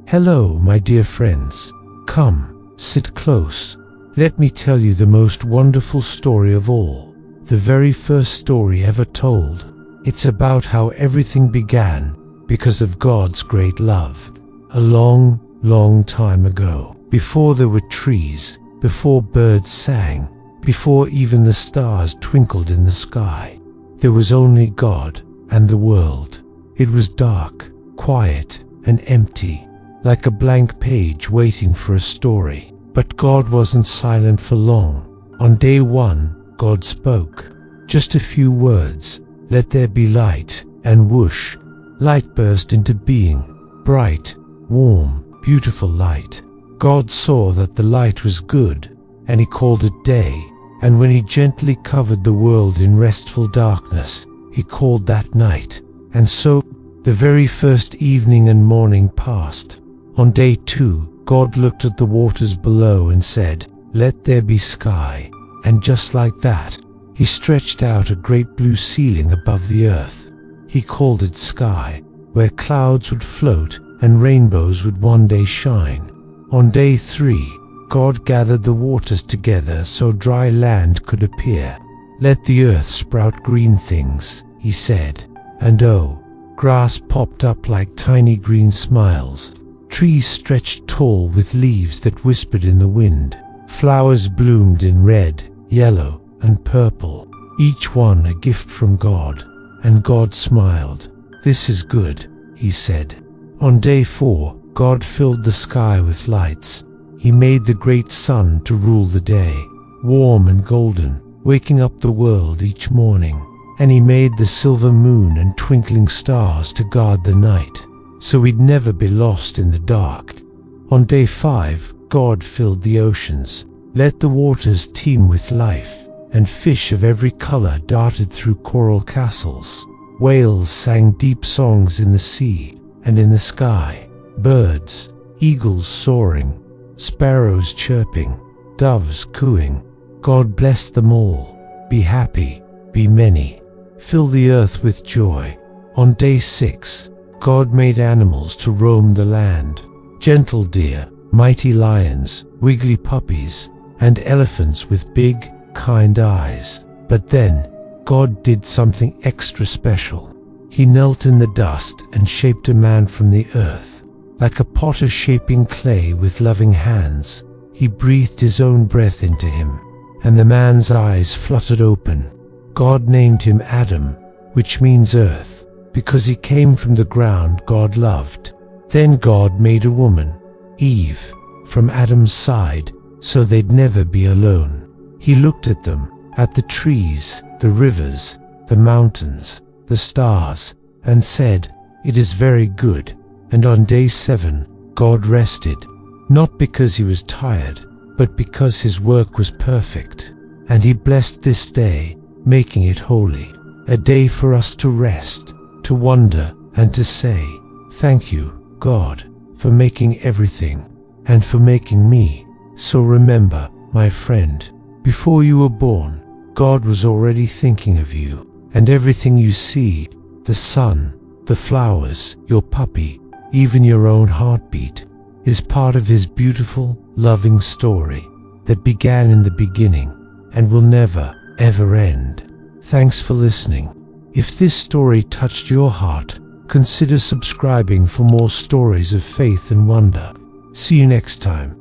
Hello, my dear friends. Come, sit close. Let me tell you the most wonderful story of all. The very first story ever told. It's about how everything began because of God's great love. A long, long time ago, before there were trees, before birds sang, before even the stars twinkled in the sky, there was only God and the world. It was dark, quiet, and empty, like a blank page waiting for a story. But God wasn't silent for long. On day one, God spoke. Just a few words, "Let there be light," and whoosh, light burst into being. Bright, warm, beautiful light. God saw that the light was good, and he called it day. And when he gently covered the world in restful darkness, he called that night. And so, the very first evening and morning passed. On day two, God looked at the waters below and said, "Let there be sky." And just like that, he stretched out a great blue ceiling above the earth. He called it sky, where clouds would float and rainbows would one day shine. On day three, God gathered the waters together so dry land could appear. "Let the earth sprout green things," he said. And oh, grass popped up like tiny green smiles. Trees stretched tall with leaves that whispered in the wind. Flowers bloomed in red, yellow, and purple, each one a gift from God. And God smiled. "This is good," he said. On day four, God filled the sky with lights. He made the great sun to rule the day, warm and golden, waking up the world each morning. And he made the silver moon and twinkling stars to guard the night, so we'd never be lost in the dark. On day five, God filled the oceans, let the waters teem with life, and fish of every color darted through coral castles. Whales sang deep songs in the sea and in the sky. Birds, eagles soaring, sparrows chirping, doves cooing. God blessed them all. Be happy, be many, fill the earth with joy. On day six, God made animals to roam the land. Gentle deer, mighty lions, wiggly puppies, and elephants with big, kind eyes. But then, God did something extra special. He knelt in the dust and shaped a man from the earth. Like a potter shaping clay with loving hands, he breathed his own breath into him, and the man's eyes fluttered open. God named him Adam, which means earth, because he came from the ground God loved. Then God made a woman, Eve, from Adam's side, so they'd never be alone. He looked at them, at the trees, the rivers, the mountains, the stars, and said, "It is very good." And on day seven, God rested, not because he was tired, but because his work was perfect. And he blessed this day, making it holy, a day for us to rest, to wonder, and to say, "Thank you, God, for making everything, and for making me." So remember, my friend, before you were born, God was already thinking of you, and everything you see, the sun, the flowers, your puppy, even your own heartbeat, is part of his beautiful, loving story that began in the beginning and will never, ever end. Thanks for listening. If this story touched your heart, consider subscribing for more stories of faith and wonder. See you next time.